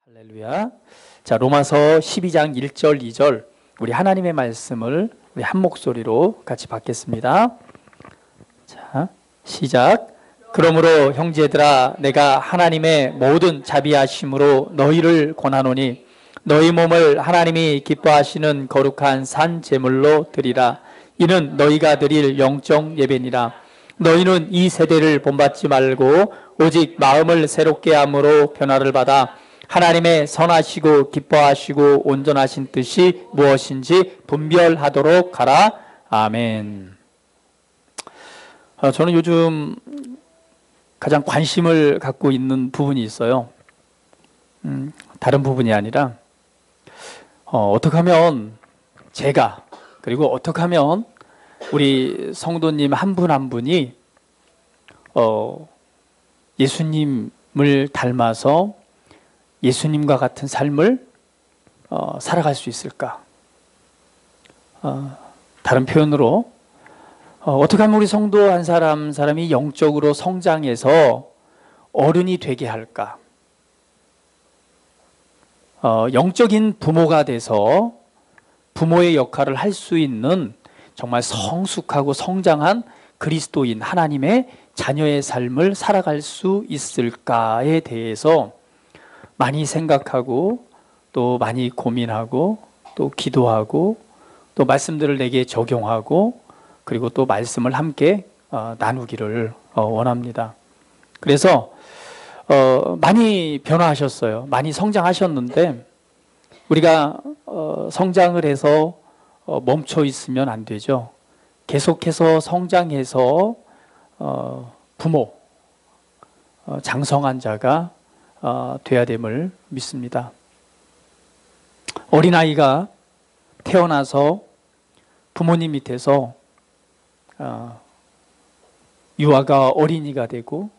할렐루야. 자, 로마서 12장 1절, 2절 우리 하나님의 말씀을 우리 한 목소리로 같이 받겠습니다. 자, 시작. 그러므로 형제들아 내가 하나님의 모든 자비하심으로 너희를 권하노니 너희 몸을 하나님이 기뻐하시는 거룩한 산 제물로 드리라. 이는 너희가 드릴 영적 예배니라. 너희는 이 세대를 본받지 말고 오직 마음을 새롭게 함으로 변화를 받아 하나님의 선하시고 기뻐하시고 온전하신 뜻이 무엇인지 분별하도록 하라. 아멘. 저는 요즘 가장 관심을 갖고 있는 부분이 있어요. 다른 부분이 아니라 어떻게 하면 제가 그리고 어떻게 하면 우리 성도님 한 분 한 분이 예수님을 닮아서 예수님과 같은 삶을 살아갈 수 있을까? 다른 표현으로 어떻게 하면 우리 성도 한 사람이 영적으로 성장해서 어른이 되게 할까? 영적인 부모가 돼서 부모의 역할을 할 수 있는 정말 성숙하고 성장한 그리스도인 하나님의 자녀의 삶을 살아갈 수 있을까에 대해서 많이 생각하고 또 많이 고민하고 또 기도하고 또 말씀들을 내게 적용하고 그리고 또 말씀을 함께 나누기를 원합니다. 그래서 많이 변화하셨어요. 많이 성장하셨는데 우리가 성장을 해서 멈춰 있으면 안 되죠. 계속해서 성장해서 부모, 장성한 자가 돼야 됨을 믿습니다. 어린아이가 태어나서 부모님 밑에서 유아가 어린이가 되고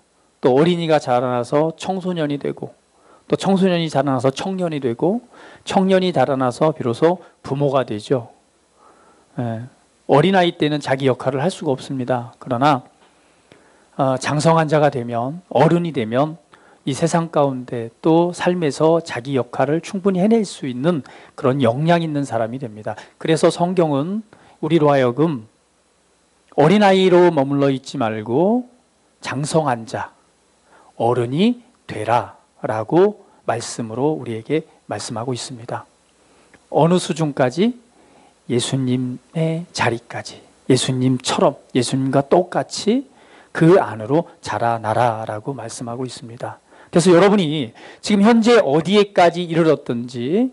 또 어린이가 자라나서 청소년이 되고 또 청소년이 자라나서 청년이 되고 청년이 자라나서 비로소 부모가 되죠. 어린아이 때는 자기 역할을 할 수가 없습니다. 그러나 장성한 자가 되면 어른이 되면 이 세상 가운데 또 삶에서 자기 역할을 충분히 해낼 수 있는 그런 역량 있는 사람이 됩니다. 그래서 성경은 우리로 하여금 어린아이로 머물러 있지 말고 장성한 자, 어른이 되라 라고 말씀으로 우리에게 말씀하고 있습니다. 어느 수준까지? 예수님의 자리까지, 예수님처럼 예수님과 똑같이 그 안으로 자라나라 라고 말씀하고 있습니다. 그래서 여러분이 지금 현재 어디에까지 이르렀든지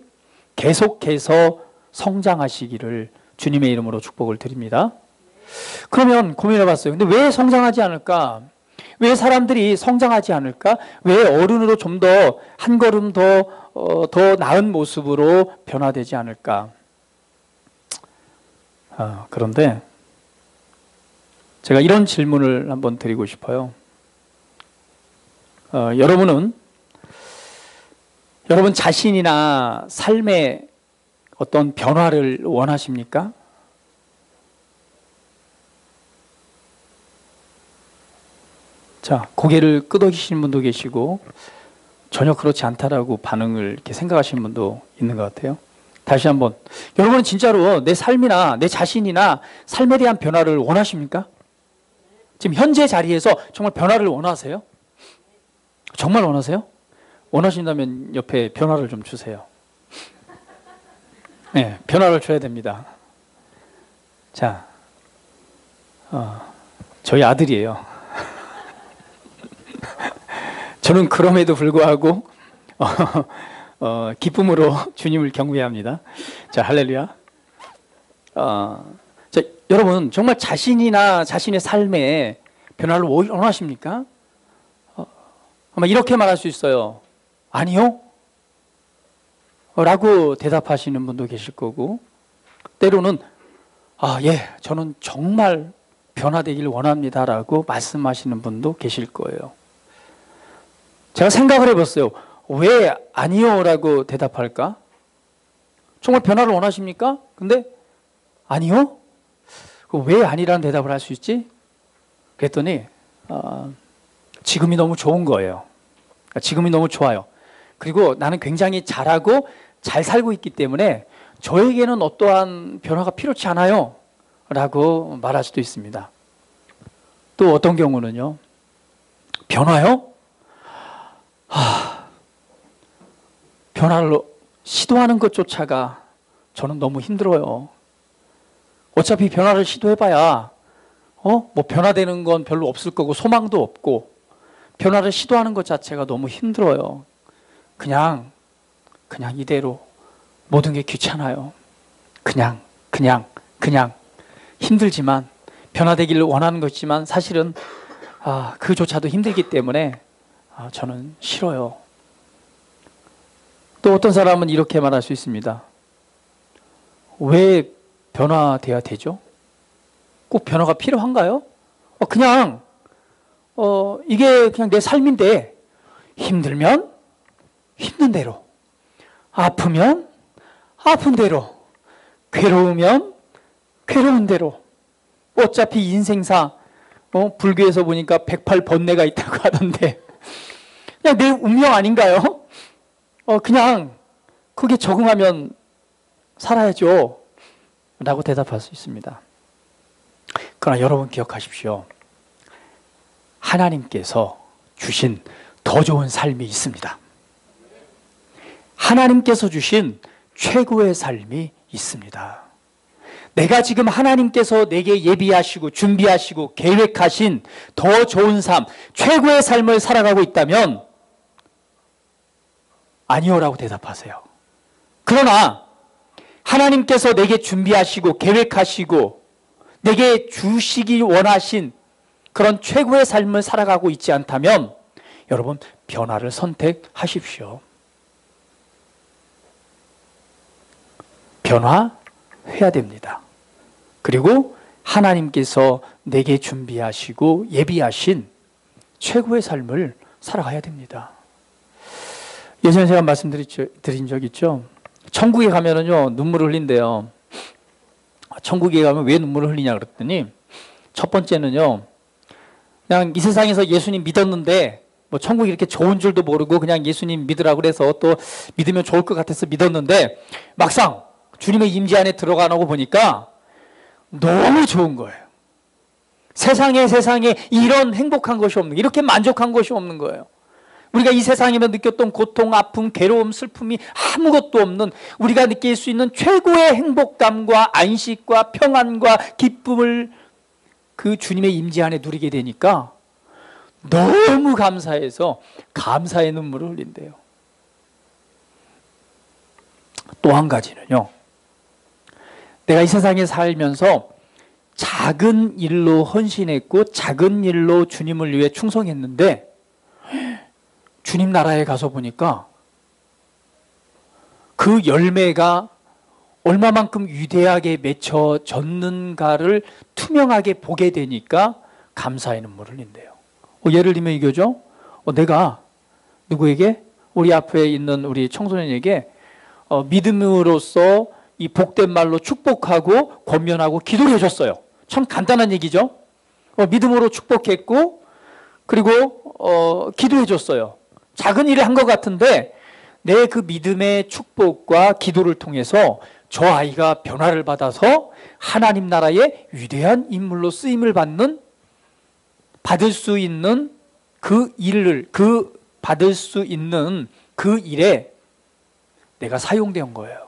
계속해서 성장하시기를 주님의 이름으로 축복을 드립니다. 그러면 고민해 봤어요. 근데 왜 성장하지 않을까? 왜 사람들이 성장하지 않을까? 왜 어른으로 좀 더 한 걸음 더 나은 모습으로 변화되지 않을까? 그런데 제가 이런 질문을 한번 드리고 싶어요. 여러분은 여러분 자신이나 삶의 어떤 변화를 원하십니까? 자, 고개를 끄덕이시는 분도 계시고 전혀 그렇지 않다라고 반응을 이렇게 생각하시는 분도 있는 것 같아요. 다시 한번, 여러분은 진짜로 내 삶이나 내 자신이나 삶에 대한 변화를 원하십니까? 지금 현재 자리에서 정말 변화를 원하세요? 정말 원하세요? 원하신다면 옆에 변화를 좀 주세요. 네, 변화를 줘야 됩니다. 자, 저희 아들이에요. 저는 그럼에도 불구하고 기쁨으로 주님을 경배합니다. 자, 할렐루야. 자, 여러분 정말 자신이나 자신의 삶에 변화를 원하십니까? 아마 이렇게 말할 수 있어요. 아니요? 라고 대답하시는 분도 계실 거고, 때로는 예, 저는 정말 변화되길 원합니다 라고 말씀하시는 분도 계실 거예요. 제가 생각을 해봤어요. 왜 아니요 라고 대답할까? 정말 변화를 원하십니까? 근데 아니요? 왜 아니라는 대답을 할 수 있지? 그랬더니 지금이 너무 좋은 거예요. 지금이 너무 좋아요. 그리고 나는 굉장히 잘하고 잘 살고 있기 때문에 저에게는 어떠한 변화가 필요치 않아요 라고 말할 수도 있습니다. 또 어떤 경우는요, 변화요? 변화를 시도하는 것조차가 저는 너무 힘들어요. 어차피 변화를 시도해봐야 뭐 변화되는 건 별로 없을 거고 소망도 없고, 변화를 시도하는 것 자체가 너무 힘들어요. 그냥 이대로 모든 게 귀찮아요. 그냥 힘들지만, 변화되기를 원하는 것이지만 사실은 그조차도 힘들기 때문에 저는 싫어요. 또 어떤 사람은 이렇게 말할 수 있습니다. 왜 변화돼야 되죠? 꼭 변화가 필요한가요? 이게 그냥 내 삶인데, 힘들면 힘든 대로, 아프면 아픈 대로, 괴로우면 괴로운 대로. 어차피 인생사 불교에서 보니까 108번뇌가 있다고 하던데 그냥 내 운명 아닌가요? 그냥 그게 적응하면 살아야죠 라고 대답할 수 있습니다. 그러나 여러분 기억하십시오. 하나님께서 주신 더 좋은 삶이 있습니다. 하나님께서 주신 최고의 삶이 있습니다. 내가 지금 하나님께서 내게 예비하시고 준비하시고 계획하신 더 좋은 삶, 최고의 삶을 살아가고 있다면 아니요라고 대답하세요. 그러나 하나님께서 내게 준비하시고 계획하시고 내게 주시기 원하신 그런 최고의 삶을 살아가고 있지 않다면 여러분 변화를 선택하십시오. 변화해야 됩니다. 그리고 하나님께서 내게 준비하시고 예비하신 최고의 삶을 살아가야 됩니다. 예전에 제가 말씀드린 적 있죠. 천국에 가면은요 눈물을 흘린대요. 천국에 가면 왜 눈물을 흘리냐 그랬더니, 첫 번째는요, 그냥 이 세상에서 예수님 믿었는데 뭐 천국이 이렇게 좋은 줄도 모르고 그냥 예수님 믿으라고 그래서 또 믿으면 좋을 것 같아서 믿었는데 막상 주님의 임재 안에 들어가고 보니까 너무 좋은 거예요. 세상에 이런 행복한 것이 없는, 이렇게 만족한 것이 없는 거예요. 우리가 이 세상에서 느꼈던 고통, 아픔, 괴로움, 슬픔이 아무것도 없는, 우리가 느낄 수 있는 최고의 행복감과 안식과 평안과 기쁨을 그 주님의 임재 안에 누리게 되니까 너무 감사해서 감사의 눈물을 흘린대요. 또 한 가지는요, 내가 이 세상에 살면서 작은 일로 헌신했고 작은 일로 주님을 위해 충성했는데 주님 나라에 가서 보니까 그 열매가 얼마만큼 위대하게 맺혀졌는가를 투명하게 보게 되니까 감사의 눈물을 흘린대요. 예를 들면 이거죠. 내가 누구에게 우리 앞에 있는 우리 청소년에게 믿음으로써 이 복된 말로 축복하고 권면하고 기도를 해줬어요. 참 간단한 얘기죠. 믿음으로 축복했고 그리고 기도해줬어요. 작은 일을 한 것 같은데 내 그 믿음의 축복과 기도를 통해서 저 아이가 변화를 받아서 하나님 나라의 위대한 인물로 쓰임을 받을 수 있는 그 일을 받을 수 있는 그 일에 내가 사용된 거예요.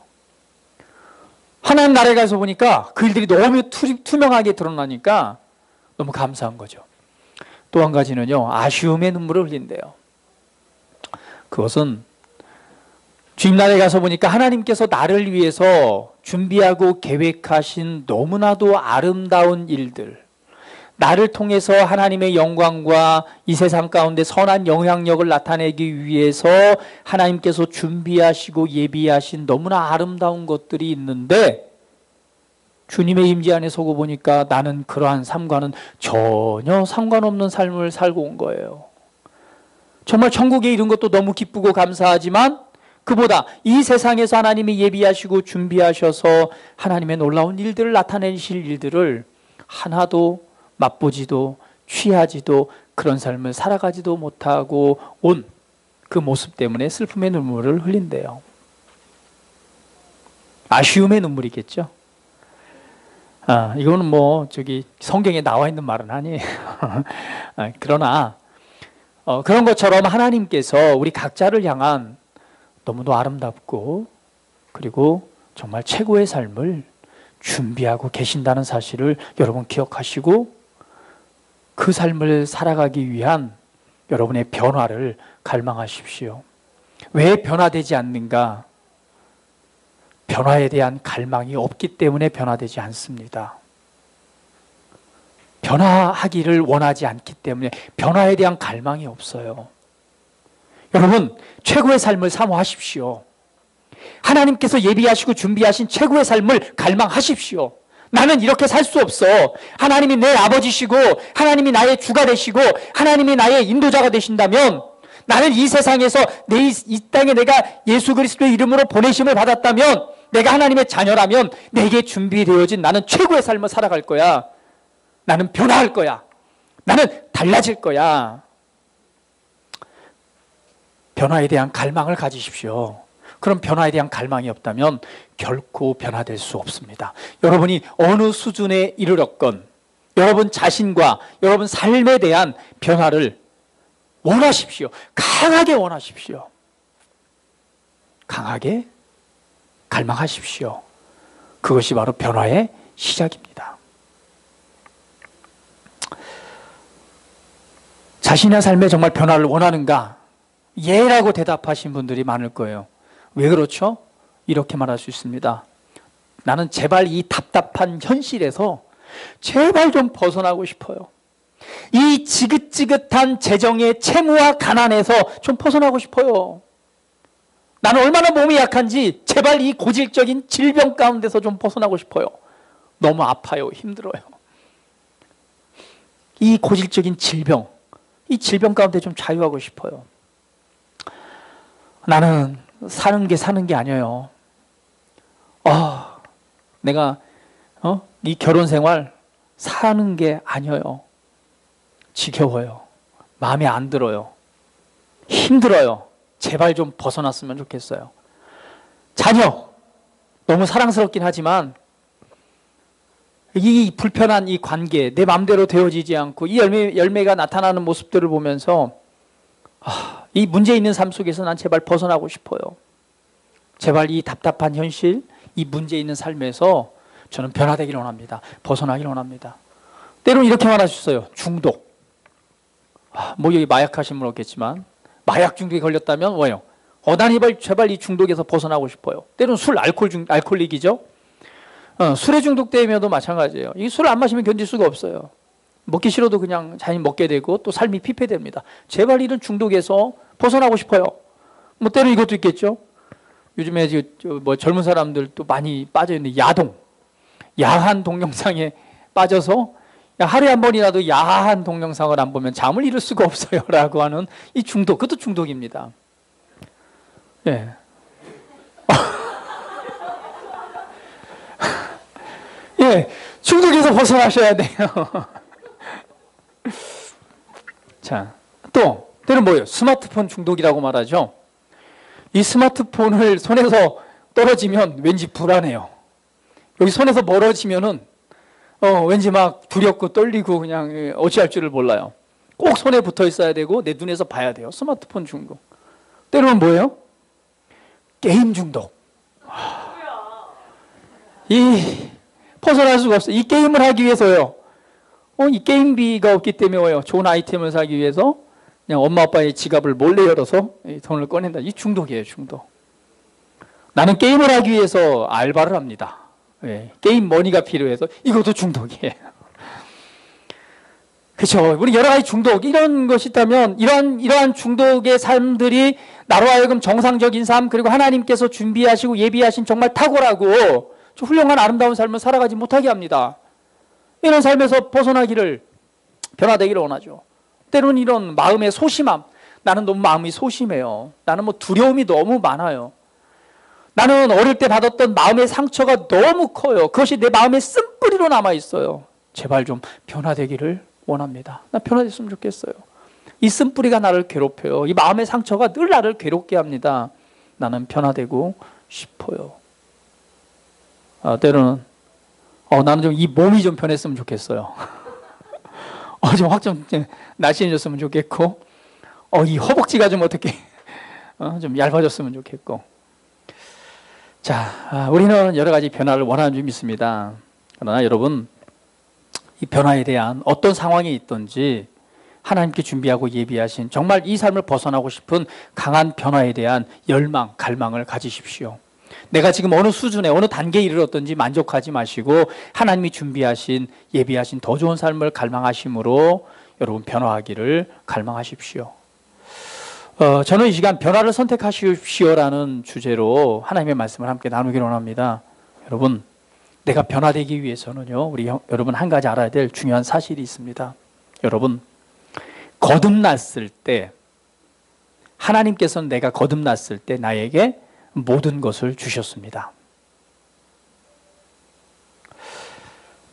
하나님 나라에 가서 보니까 그 일들이 너무 투명하게 드러나니까 너무 감사한 거죠. 또 한 가지는요, 아쉬움의 눈물을 흘린대요. 그것은 주님 나라에 가서 보니까 하나님께서 나를 위해서 준비하고 계획하신 너무나도 아름다운 일들, 나를 통해서 하나님의 영광과 이 세상 가운데 선한 영향력을 나타내기 위해서 하나님께서 준비하시고 예비하신 너무나 아름다운 것들이 있는데 주님의 임재 안에 서고 보니까 나는 그러한 삶과는 전혀 상관없는 삶을 살고 온 거예요. 정말 천국에 이른 것도 너무 기쁘고 감사하지만 그보다 이 세상에서 하나님이 예비하시고 준비하셔서 하나님의 놀라운 일들을 나타내실 일들을 하나도 맛보지도 취하지도 그런 삶을 살아가지도 못하고 온 그 모습 때문에 슬픔의 눈물을 흘린대요. 아쉬움의 눈물이겠죠. 이거는 성경에 나와 있는 말은 아니에요. 그러나 그런 것처럼 하나님께서 우리 각자를 향한 너무도 아름답고 그리고 정말 최고의 삶을 준비하고 계신다는 사실을 여러분 기억하시고 그 삶을 살아가기 위한 여러분의 변화를 갈망하십시오. 왜 변화되지 않는가? 변화에 대한 갈망이 없기 때문에 변화되지 않습니다. 변화하기를 원하지 않기 때문에 변화에 대한 갈망이 없어요. 여러분, 최고의 삶을 사모하십시오. 하나님께서 예비하시고 준비하신 최고의 삶을 갈망하십시오. 나는 이렇게 살 수 없어. 하나님이 내 아버지시고 하나님이 나의 주가 되시고 하나님이 나의 인도자가 되신다면 나는 이 세상에서 이 땅에 내가 예수 그리스도의 이름으로 보내심을 받았다면 내가 하나님의 자녀라면 내게 준비되어진 나는 최고의 삶을 살아갈 거야. 나는 변화할 거야. 나는 달라질 거야. 변화에 대한 갈망을 가지십시오. 그런 변화에 대한 갈망이 없다면 결코 변화될 수 없습니다. 여러분이 어느 수준에 이르렀건 여러분 자신과 여러분 삶에 대한 변화를 원하십시오. 강하게 원하십시오. 강하게 갈망하십시오. 그것이 바로 변화의 시작입니다. 자신의 삶에 정말 변화를 원하는가? 예라고 대답하신 분들이 많을 거예요. 왜 그렇죠? 이렇게 말할 수 있습니다. 나는 제발 이 답답한 현실에서 제발 좀 벗어나고 싶어요. 이 지긋지긋한 재정의 채무와 가난에서 좀 벗어나고 싶어요. 나는 얼마나 몸이 약한지 제발 이 고질적인 질병 가운데서 좀 벗어나고 싶어요. 너무 아파요. 힘들어요. 이 고질적인 질병, 이 질병 가운데 좀 자유하고 싶어요. 나는 사는 게 아니에요. 내가 이 결혼 생활 사는 게 아니에요. 지겨워요. 마음에 안 들어요. 힘들어요. 제발 좀 벗어났으면 좋겠어요. 자녀, 너무 사랑스럽긴 하지만 이 불편한 이 관계, 내 마음대로 되어지지 않고 이 열매가 나타나는 모습들을 보면서 이 문제 있는 삶 속에서 난 제발 벗어나고 싶어요. 제발 이 답답한 현실, 이 문제 있는 삶에서 저는 변화되기를 원합니다. 벗어나기를 원합니다. 때로는 이렇게 말하셨어요. 중독. 여기 마약하신 분 없겠지만 마약 중독에 걸렸다면 뭐예요? 난 제발 이 중독에서 벗어나고 싶어요. 때로는 술, 알코올릭이죠. 술에 중독되면도 마찬가지예요. 이 술을 안 마시면 견딜 수가 없어요. 먹기 싫어도 그냥 자연히 먹게 되고 또 삶이 피폐됩니다. 제발 이런 중독에서 벗어나고 싶어요. 때로 이것도 있겠죠. 요즘에 젊은 사람들도 많이 빠져있는 야한 동영상에 빠져서 하루에 한 번이라도 야한 동영상을 안 보면 잠을 이룰 수가 없어요 라고 하는 이 중독, 그것도 중독입니다. 예. 예, 중독에서 벗어나셔야 돼요. 자, 또 때는 뭐예요? 스마트폰 중독이라고 말하죠. 이 스마트폰을 손에서 떨어지면 왠지 불안해요. 여기 손에서 멀어지면은 왠지 막 두렵고 떨리고 그냥 어찌할 줄을 몰라요. 꼭 손에 붙어 있어야 되고 내 눈에서 봐야 돼요. 스마트폰 중독. 때로는 뭐예요? 게임 중독. 이 벗어날 수가 없어요. 이 게임을 하기 위해서요. 이 게임비가 없기 때문에 뭐예요? 좋은 아이템을 사기 위해서 그냥 엄마 아빠의 지갑을 몰래 열어서 돈을 꺼낸다. 이 중독이에요, 중독. 나는 게임을 하기 위해서 알바를 합니다. 예, 게임 머니가 필요해서 이것도 중독이에요. 그렇죠. 우리 여러 가지 중독 이런 것이 있다면 이러한 중독의 삶들이 나로 하여금 정상적인 삶 그리고 하나님께서 준비하시고 예비하신 정말 탁월하고 훌륭한 아름다운 삶을 살아가지 못하게 합니다. 이런 삶에서 벗어나기를 변화되기를 원하죠. 때로는 이런 마음의 소심함 나는 너무 마음이 소심해요. 나는 뭐 두려움이 너무 많아요. 나는 어릴 때 받았던 마음의 상처가 너무 커요. 그것이 내 마음의 쓴뿌리로 남아있어요. 제발 좀 변화되기를 원합니다. 나 변화됐으면 좋겠어요. 이 쓴뿌리가 나를 괴롭혀요. 이 마음의 상처가 늘 나를 괴롭게 합니다. 나는 변화되고 싶어요. 때로는 나는 좀 이 몸이 좀 변했으면 좋겠어요. 좀 확 좀 날씬해졌으면 좋겠고 이 허벅지가 좀 어떻게 좀 얇아졌으면 좋겠고 자, 우리는 여러 가지 변화를 원하는 줄 믿습니다. 그러나 여러분 이 변화에 대한 어떤 상황이 있든지 하나님께 준비하고 예비하신 정말 이 삶을 벗어나고 싶은 강한 변화에 대한 열망, 갈망을 가지십시오. 내가 지금 어느 수준에 어느 단계에 이르렀든지 만족하지 마시고 하나님이 준비하신 예비하신 더 좋은 삶을 갈망하심으로 여러분 변화하기를 갈망하십시오. 저는 이 시간 변화를 선택하십시오라는 주제로 하나님의 말씀을 함께 나누기를 원합니다. 여러분 내가 변화되기 위해서는요 여러분 한 가지 알아야 될 중요한 사실이 있습니다. 여러분 거듭났을 때 하나님께서는 내가 거듭났을 때 나에게 모든 것을 주셨습니다.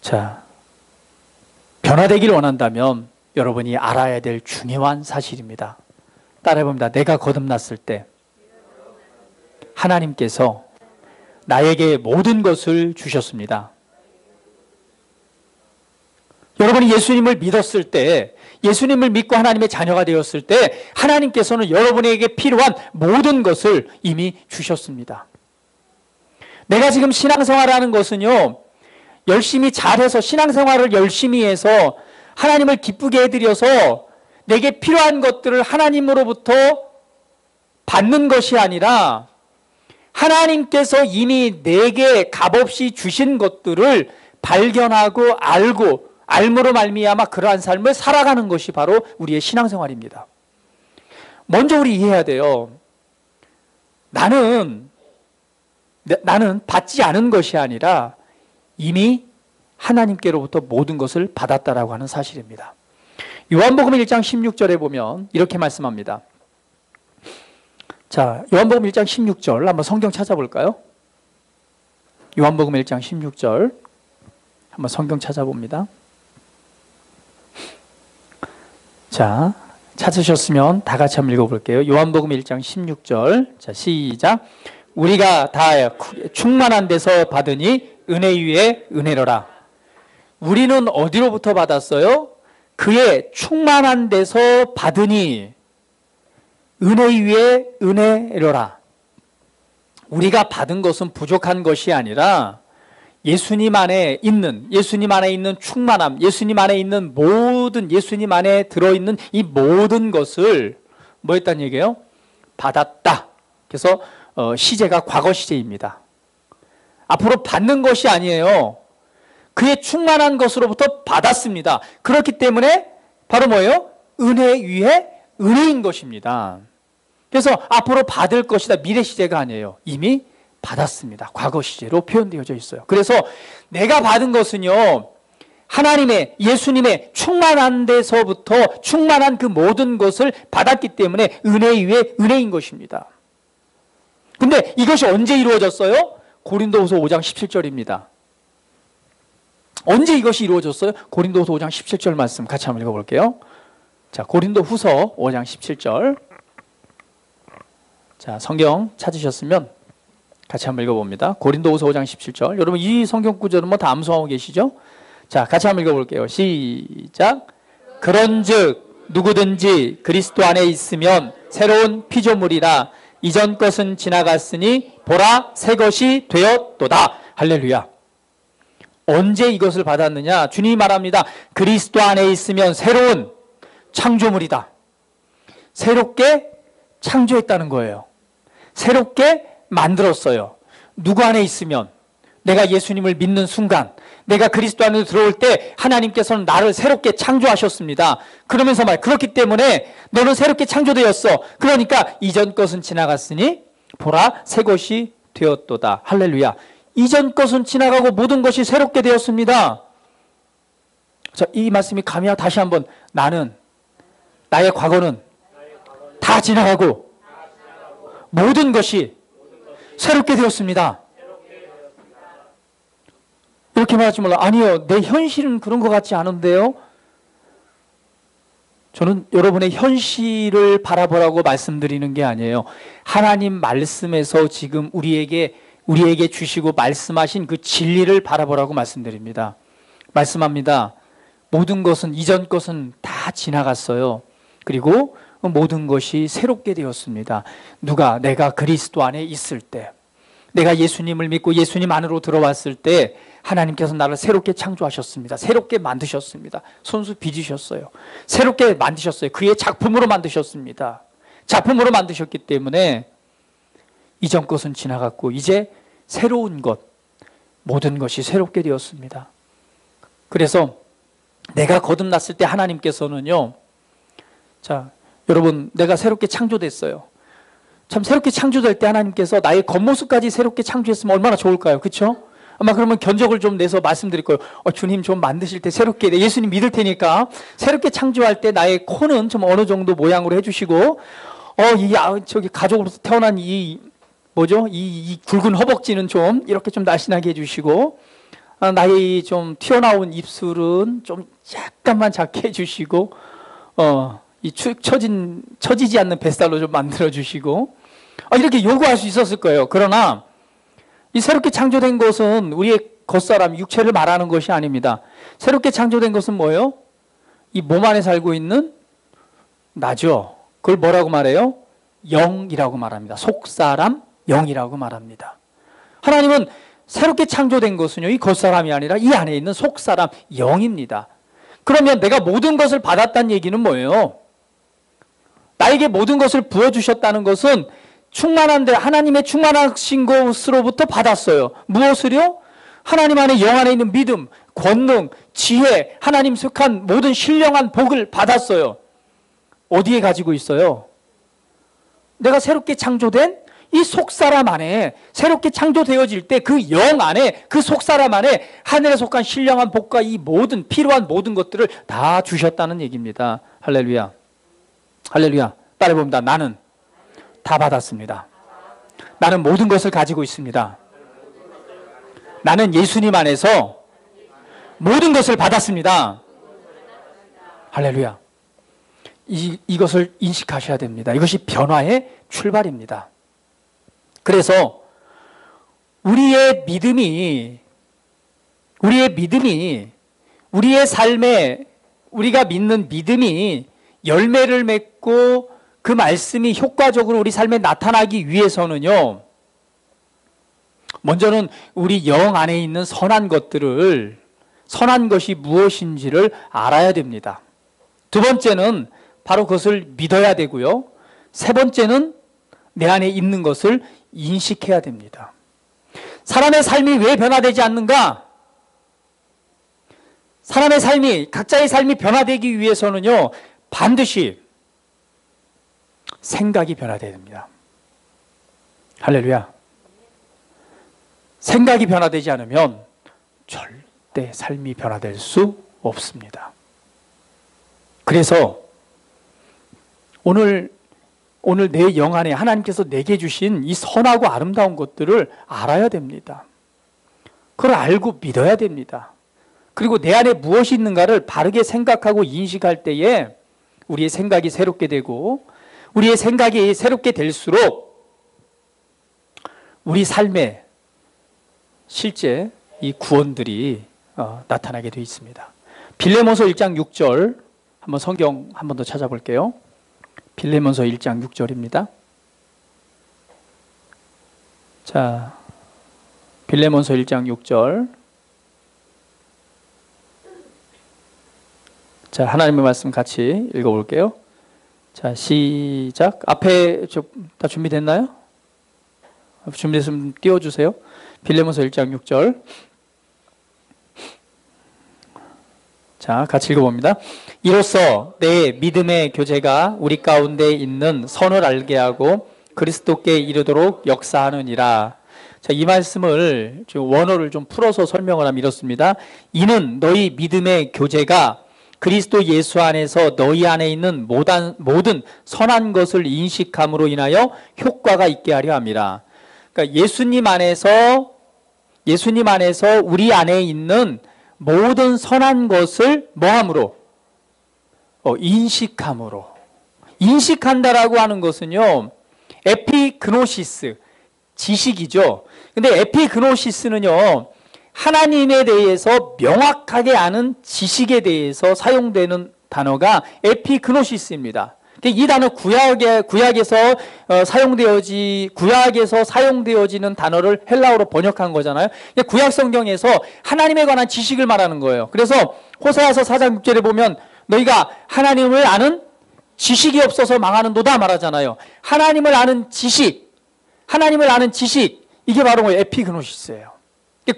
자, 변화되기를 원한다면 여러분이 알아야 될 중요한 사실입니다. 따라해봅니다. 내가 거듭났을 때 하나님께서 나에게 모든 것을 주셨습니다. 여러분이 예수님을 믿었을 때, 예수님을 믿고 하나님의 자녀가 되었을 때 하나님께서는 여러분에게 필요한 모든 것을 이미 주셨습니다. 내가 지금 신앙생활하는 것은요 열심히 잘해서 신앙생활을 열심히 해서 하나님을 기쁘게 해드려서 내게 필요한 것들을 하나님으로부터 받는 것이 아니라 하나님께서 이미 내게 값없이 주신 것들을 발견하고 알고 알므로 말미암아 그러한 삶을 살아가는 것이 바로 우리의 신앙생활입니다. 먼저 우리 이해해야 돼요. 나는 받지 않은 것이 아니라 이미 하나님께로부터 모든 것을 받았다라고 하는 사실입니다. 요한복음 1장 16절에 보면 이렇게 말씀합니다. 자, 요한복음 1장 16절 한번 성경 찾아볼까요? 요한복음 1장 16절 한번 성경 찾아봅니다. 자, 찾으셨으면 다 같이 한번 읽어볼게요. 요한복음 1장 16절. 자, 시작. 우리가 다 충만한 데서 받으니 은혜 위에 은혜로라. 우리는 어디로부터 받았어요? 그의 충만한 데서 받으니 은혜 위에 은혜로라. 우리가 받은 것은 부족한 것이 아니라 예수님 안에 있는 충만함, 예수님 안에 있는 모든, 예수님 안에 들어있는 이 모든 것을 뭐 했다는 얘기예요? 받았다. 그래서 시제가 과거 시제입니다. 앞으로 받는 것이 아니에요. 그의 충만한 것으로부터 받았습니다. 그렇기 때문에 바로 뭐예요? 은혜 위에 은혜인 것입니다. 그래서 앞으로 받을 것이다. 미래 시제가 아니에요. 이미 받았습니다. 과거 시제로 표현되어져 있어요. 그래서 내가 받은 것은요, 하나님의, 예수님의 충만한 데서부터 충만한 그 모든 것을 받았기 때문에 은혜 위에 은혜인 것입니다. 근데 이것이 언제 이루어졌어요? 고린도후서 5장 17절입니다. 언제 이것이 이루어졌어요? 고린도후서 5장 17절 말씀 같이 한번 읽어볼게요. 자, 고린도후서 5장 17절. 자, 성경 찾으셨으면 같이 한번 읽어봅니다. 고린도후서 5장 17절. 여러분 이 성경 구절은 뭐 다 암송하고 계시죠? 자, 같이 한번 읽어볼게요. 시작. 그런즉 누구든지 그리스도 안에 있으면 새로운 피조물이라 이전 것은 지나갔으니 보라 새 것이 되었도다. 할렐루야. 언제 이것을 받았느냐? 주님이 말합니다. 그리스도 안에 있으면 새로운 창조물이다. 새롭게 창조했다는 거예요. 새롭게 만들었어요. 누구 안에 있으면, 내가 예수님을 믿는 순간, 내가 그리스도 안으로 들어올 때 하나님께서는 나를 새롭게 창조하셨습니다. 그러면서 그렇기 때문에 너는 새롭게 창조되었어. 그러니까 이전 것은 지나갔으니 보라 새 것이 되었도다. 할렐루야. 이전 것은 지나가고 모든 것이 새롭게 되었습니다. 자, 이 말씀이 감이야. 다시 한번. 나의 과거는 다 지나가고 모든 것이 새롭게 되었습니다. 이렇게 말하지 말라. 아니요, 내 현실은 그런 것 같지 않은데요. 저는 여러분의 현실을 바라보라고 말씀드리는 게 아니에요. 하나님 말씀에서 지금 우리에게 주시고 말씀하신 그 진리를 바라보라고 말씀드립니다. 말씀합니다. 모든 것은, 이전 것은 다 지나갔어요. 그리고 모든 것이 새롭게 되었습니다. 내가 그리스도 안에 있을 때, 내가 예수님을 믿고 예수님 안으로 들어왔을 때 하나님께서 나를 새롭게 창조하셨습니다. 새롭게 만드셨습니다. 손수 빚으셨어요. 새롭게 만드셨어요. 그의 작품으로 만드셨습니다. 작품으로 만드셨기 때문에 이전 것은 지나갔고 이제 새로운 것, 모든 것이 새롭게 되었습니다. 그래서 내가 거듭났을 때 하나님께서는요, 자, 여러분, 내가 새롭게 창조됐어요. 참 새롭게 창조될 때 하나님께서 나의 겉모습까지 새롭게 창조했으면 얼마나 좋을까요? 그렇죠? 아마 그러면 견적을 좀 내서 말씀드릴 거예요. 주님 좀 만드실 때 새롭게, 예수님 믿을 테니까 새롭게 창조할 때 나의 코는 좀 어느 정도 모양으로 해주시고, 저기 가족으로서 태어난 이 굵은 허벅지는 좀 이렇게 좀 날씬하게 해주시고, 나의 좀 튀어나온 입술은 좀 약간만 작게 해주시고, 이 처지지 않는 뱃살로 좀 만들어주시고, 이렇게 요구할 수 있었을 거예요. 그러나 이 새롭게 창조된 것은 우리의 겉사람, 육체를 말하는 것이 아닙니다. 새롭게 창조된 것은 뭐예요? 이 몸 안에 살고 있는 나죠. 그걸 뭐라고 말해요? 영이라고 말합니다. 속사람, 영이라고 말합니다. 하나님은 새롭게 창조된 것은요, 이 겉사람이 아니라 이 안에 있는 속사람, 영입니다. 그러면 내가 모든 것을 받았다는 얘기는 뭐예요? 나에게 모든 것을 부어주셨다는 것은 충만한데 하나님의 충만하신 것으로부터 받았어요. 무엇을요? 하나님 안에 영 안에 있는 믿음, 권능, 지혜, 하나님 속한 모든 신령한 복을 받았어요. 어디에 가지고 있어요? 내가 새롭게 창조된 이 속사람 안에, 새롭게 창조되어질 때 그 영 안에, 그 속사람 안에 하늘에 속한 신령한 복과 이 모든 필요한 모든 것들을 다 주셨다는 얘기입니다. 할렐루야. 할렐루야. 따라해봅니다. 나는 다 받았습니다. 나는 모든 것을 가지고 있습니다. 나는 예수님 안에서 모든 것을 받았습니다. 할렐루야. 이것을 인식하셔야 됩니다. 이것이 변화의 출발입니다. 그래서 우리의 믿음이 우리의 삶에 우리가 믿는 믿음이 열매를 맺고 그 말씀이 효과적으로 우리 삶에 나타나기 위해서는요, 먼저는 우리 영 안에 있는 선한 것이 무엇인지를 알아야 됩니다. 두 번째는 바로 그것을 믿어야 되고요. 세 번째는 내 안에 있는 것을 인식해야 됩니다. 사람의 삶이 왜 변화되지 않는가? 사람의 삶이, 각자의 삶이 변화되기 위해서는요, 반드시 생각이 변화되어야 됩니다. 할렐루야. 생각이 변화되지 않으면 절대 삶이 변화될 수 없습니다. 그래서 오늘 오늘 내 영 안에 하나님께서 내게 주신 이 선하고 아름다운 것들을 알아야 됩니다. 그걸 알고 믿어야 됩니다. 그리고 내 안에 무엇이 있는가를 바르게 생각하고 인식할 때에 우리의 생각이 새롭게 되고, 우리의 생각이 새롭게 될수록 우리 삶에 실제 이 구원들이 나타나게 되어 있습니다. 빌레몬서 1장 6절 한번 성경 한 번 더 찾아볼게요. 빌레몬서 1장 6절입니다. 자, 빌레몬서 1장 6절. 자, 하나님의 말씀 같이 읽어볼게요. 자, 시작. 앞에 다 준비됐나요? 준비됐으면 띄워주세요. 빌레몬서 1장 6절. 자, 같이 읽어봅니다. 이로써 내 믿음의 교제가 우리 가운데 있는 선을 알게 하고 그리스도께 이르도록 역사하느니라. 자, 이 말씀을 원어를 좀 풀어서 설명을 하면 이렇습니다. 이는 너희 믿음의 교제가 그리스도 예수 안에서 너희 안에 있는 모든 선한 것을 인식함으로 인하여 효과가 있게 하려 함이라. 그러니까 예수님 안에서 우리 안에 있는 모든 선한 것을 뭐함으로? 인식함으로. 인식한다라고 하는 것은요, 에피그노시스, 지식이죠. 근데 에피그노시스는요, 하나님에 대해서 명확하게 아는 지식에 대해서 사용되는 단어가 에피그노시스입니다. 이 단어 구약에서 사용되어지는 단어를 헬라어로 번역한 거잖아요. 구약 성경에서 하나님에 관한 지식을 말하는 거예요. 그래서 호세아서 4장 6절에 보면 너희가 하나님을 아는 지식이 없어서 망하는도다 말하잖아요. 하나님을 아는 지식, 이게 바로 에피그노시스예요.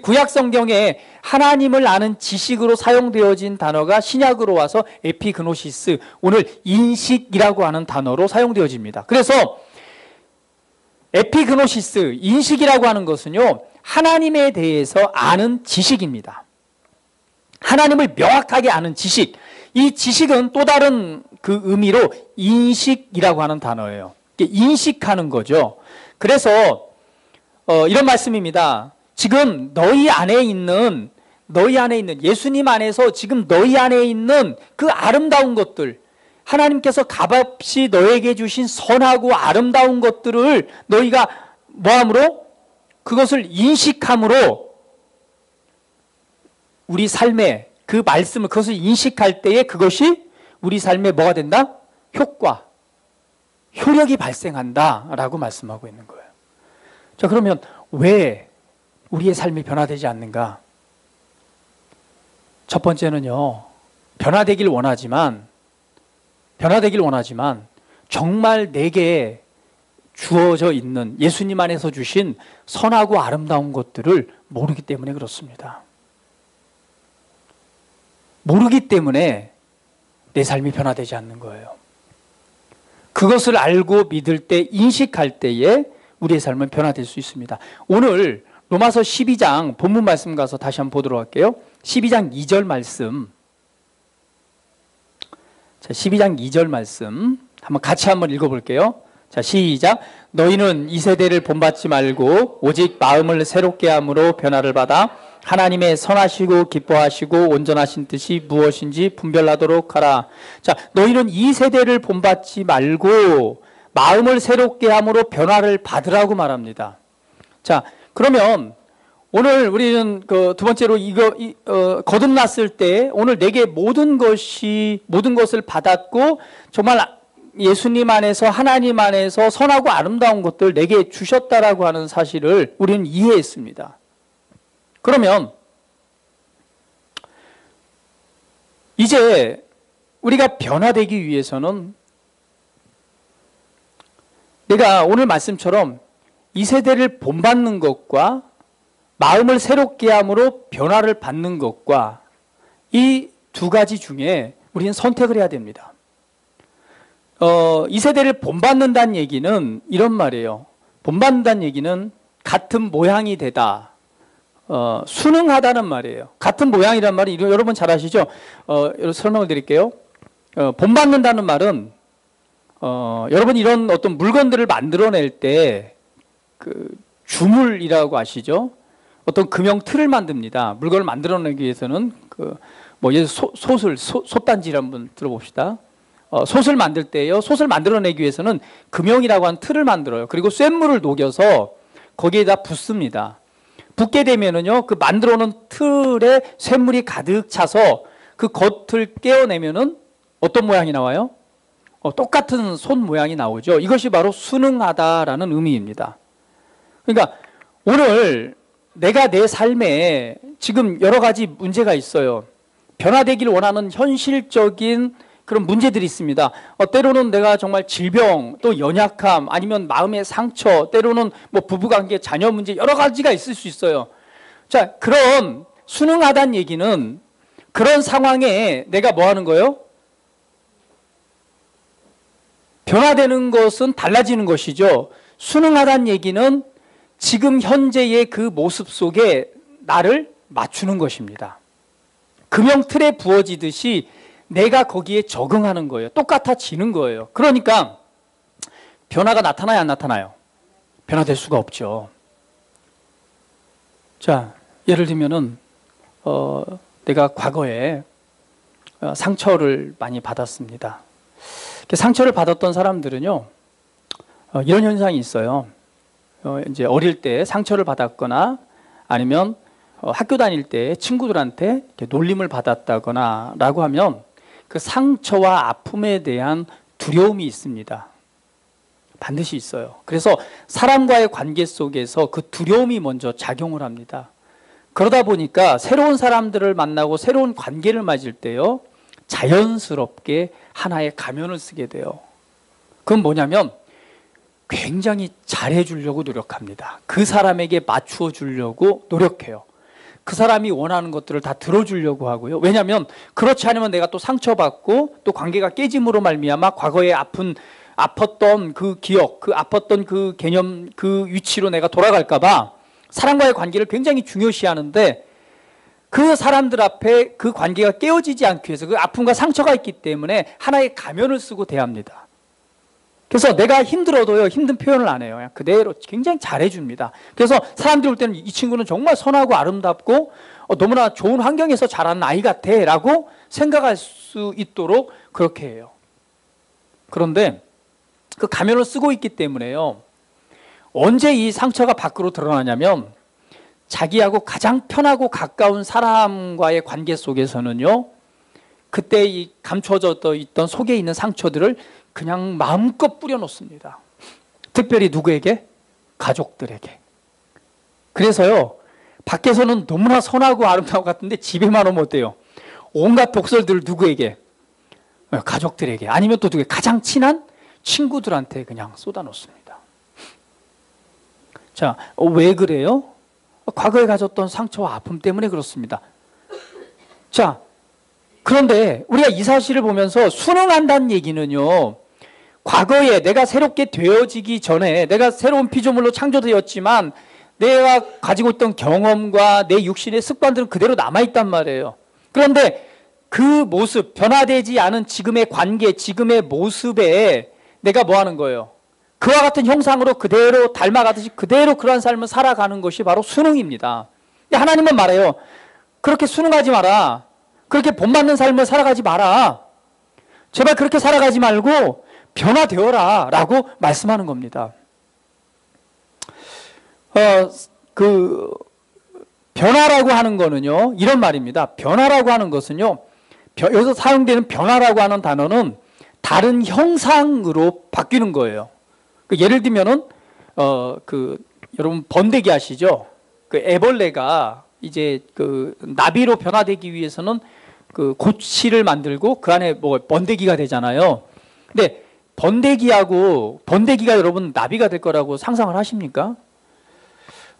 구약 성경에 하나님을 아는 지식으로 사용되어진 단어가 신약으로 와서 에피그노시스, 오늘 인식이라고 하는 단어로 사용되어집니다. 그래서 에피그노시스, 인식이라고 하는 것은요, 하나님에 대해서 아는 지식입니다. 하나님을 명확하게 아는 지식. 이 지식은 또 다른 그 의미로 인식이라고 하는 단어예요. 인식하는 거죠. 그래서 이런 말씀입니다. 지금 너희 안에 있는 예수님 안에서 지금 너희 안에 있는 그 아름다운 것들, 하나님께서 값없이 너에게 주신 선하고 아름다운 것들을 너희가 뭐함으로? 그것을 인식함으로 우리 삶에 그 말씀을, 그것을 인식할 때에 그것이 우리 삶에 뭐가 된다? 효력이 발생한다라고 말씀하고 있는 거예요. 자, 그러면 왜 우리의 삶이 변화되지 않는가? 첫 번째는요, 변화되길 원하지만 정말 내게 주어져 있는 예수님 안에서 주신 선하고 아름다운 것들을 모르기 때문에 그렇습니다. 모르기 때문에 내 삶이 변화되지 않는 거예요. 그것을 알고 믿을 때, 인식할 때에 우리의 삶은 변화될 수 있습니다. 오늘 로마서 12장 본문 말씀 가서 다시 한번 보도록 할게요. 12장 2절 말씀. 자, 12장 2절 말씀 같이 한번 읽어볼게요. 자, 시작. 너희는 이 세대를 본받지 말고 오직 마음을 새롭게 함으로 변화를 받아 하나님의 선하시고 기뻐하시고 온전하신 뜻이 무엇인지 분별하도록 하라. 자, 너희는 이 세대를 본받지 말고 마음을 새롭게 함으로 변화를 받으라고 말합니다. 자, 그러면 오늘 우리는 두 번째로 거듭났을 때 오늘 내게 모든 것을 받았고 정말 예수님 안에서, 하나님 안에서 선하고 아름다운 것들 내게 주셨다라고 하는 사실을 우리는 이해했습니다. 그러면 이제 우리가 변화되기 위해서는 내가 오늘 말씀처럼 이 세대를 본받는 것과 마음을 새롭게 함으로 변화를 받는 것과 이 두 가지 중에 우리는 선택을 해야 됩니다. 이 세대를 본받는다는 얘기는 이런 말이에요. 본받는다는 얘기는 같은 모양이 되다. 순응하다는 말이에요. 같은 모양이란 말이 여러분 잘 아시죠? 설명을 드릴게요. 본받는다는 말은 여러분 이런 어떤 물건들을 만들어낼 때 그 주물이라고 아시죠? 어떤 금형 틀을 만듭니다. 물건을 만들어내기 위해서는 뭐 예를 들어 솥단지를 한번 들어봅시다. 솥을 만들 때요. 솥을 만들어내기 위해서는 금형이라고 하는 틀을 만들어요. 그리고 쇳물을 녹여서 거기에다 붓습니다. 붓게 되면은요, 그 만들어 놓은 틀에 쇳물이 가득 차서 그 겉을 떼어내면은 어떤 모양이 나와요? 똑같은 솥 모양이 나오죠. 이것이 바로 순응하다라는 의미입니다. 그러니까 오늘 내가 내 삶에 지금 여러 가지 문제가 있어요. 변화되기를 원하는 현실적인 그런 문제들이 있습니다. 때로는 내가 정말 질병, 또 연약함, 아니면 마음의 상처, 때로는 뭐 부부관계, 자녀 문제 여러 가지가 있을 수 있어요. 자, 그런 순응하다는 얘기는 그런 상황에 내가 뭐 하는 거예요? 변화되는 것은 달라지는 것이죠. 순응하다는 얘기는 지금 현재의 그 모습 속에 나를 맞추는 것입니다. 금형 틀에 부어지듯이 내가 거기에 적응하는 거예요. 똑같아지는 거예요. 그러니까 변화가 나타나요, 안 나타나요? 변화될 수가 없죠. 자, 예를 들면은 내가 과거에 상처를 많이 받았습니다. 상처를 받았던 사람들은요, 이런 현상이 있어요. 이제 어릴 때 상처를 받았거나 아니면 학교 다닐 때 친구들한테 놀림을 받았다거나 라고 하면 그 상처와 아픔에 대한 두려움이 있습니다. 반드시 있어요. 그래서 사람과의 관계 속에서 그 두려움이 먼저 작용을 합니다. 그러다 보니까 새로운 사람들을 만나고 새로운 관계를 맺을 때요, 자연스럽게 하나의 가면을 쓰게 돼요. 그건 뭐냐면 굉장히 잘해주려고 노력합니다. 그 사람에게 맞추어 주려고 노력해요. 그 사람이 원하는 것들을 다 들어주려고 하고요. 왜냐하면 그렇지 않으면 내가 또 상처받고 또 관계가 깨짐으로 말미암아 과거에 아팠던 그 기억, 그 아팠던 그 개념, 그 위치로 내가 돌아갈까 봐 사람과의 관계를 굉장히 중요시하는데 그 사람들 앞에 그 관계가 깨어지지 않기 위해서 그 아픔과 상처가 있기 때문에 하나의 가면을 쓰고 대합니다. 그래서 내가 힘들어도요, 힘든 표현을 안 해요. 그냥 그대로 굉장히 잘해줍니다. 그래서 사람들이 올 때는 이 친구는 정말 선하고 아름답고 너무나 좋은 환경에서 자란 아이 같아 라고 생각할 수 있도록 그렇게 해요. 그런데 그 가면을 쓰고 있기 때문에요, 언제 이 상처가 밖으로 드러나냐면 자기하고 가장 편하고 가까운 사람과의 관계 속에서는요, 그때 이 감춰져 있던 속에 있는 상처들을 그냥 마음껏 뿌려놓습니다. 특별히 누구에게? 가족들에게. 그래서요, 밖에서는 너무나 선하고 아름다운 것 같은데 집에만 오면 어때요? 온갖 독설들을 누구에게? 가족들에게. 아니면 또 누구에게? 가장 친한 친구들한테 그냥 쏟아놓습니다. 자, 왜 그래요? 과거에 가졌던 상처와 아픔 때문에 그렇습니다. 자, 그런데 우리가 이 사실을 보면서 순응한다는 얘기는요, 과거에 내가 새롭게 되어지기 전에 내가 새로운 피조물로 창조되었지만 내가 가지고 있던 경험과 내 육신의 습관들은 그대로 남아있단 말이에요. 그런데 그 모습, 변화되지 않은 지금의 관계, 지금의 모습에 내가 뭐 하는 거예요? 그와 같은 형상으로 그대로 닮아가듯이 그대로 그러한 삶을 살아가는 것이 바로 순응입니다. 하나님은 말해요. 그렇게 순응하지 마라. 그렇게 본받는 삶을 살아가지 마라. 제발 그렇게 살아가지 말고 변화되어라 라고 말씀하는 겁니다. 변화라고 하는 거는요, 이런 말입니다. 변화라고 하는 것은요, 여기서 사용되는 변화라고 하는 단어는 다른 형상으로 바뀌는 거예요. 예를 들면은, 여러분 번데기 아시죠? 그 애벌레가 이제 나비로 변화되기 위해서는 그 고치를 만들고 그 안에 뭐 번데기가 되잖아요. 근데 번데기가 여러분 나비가 될 거라고 상상을 하십니까?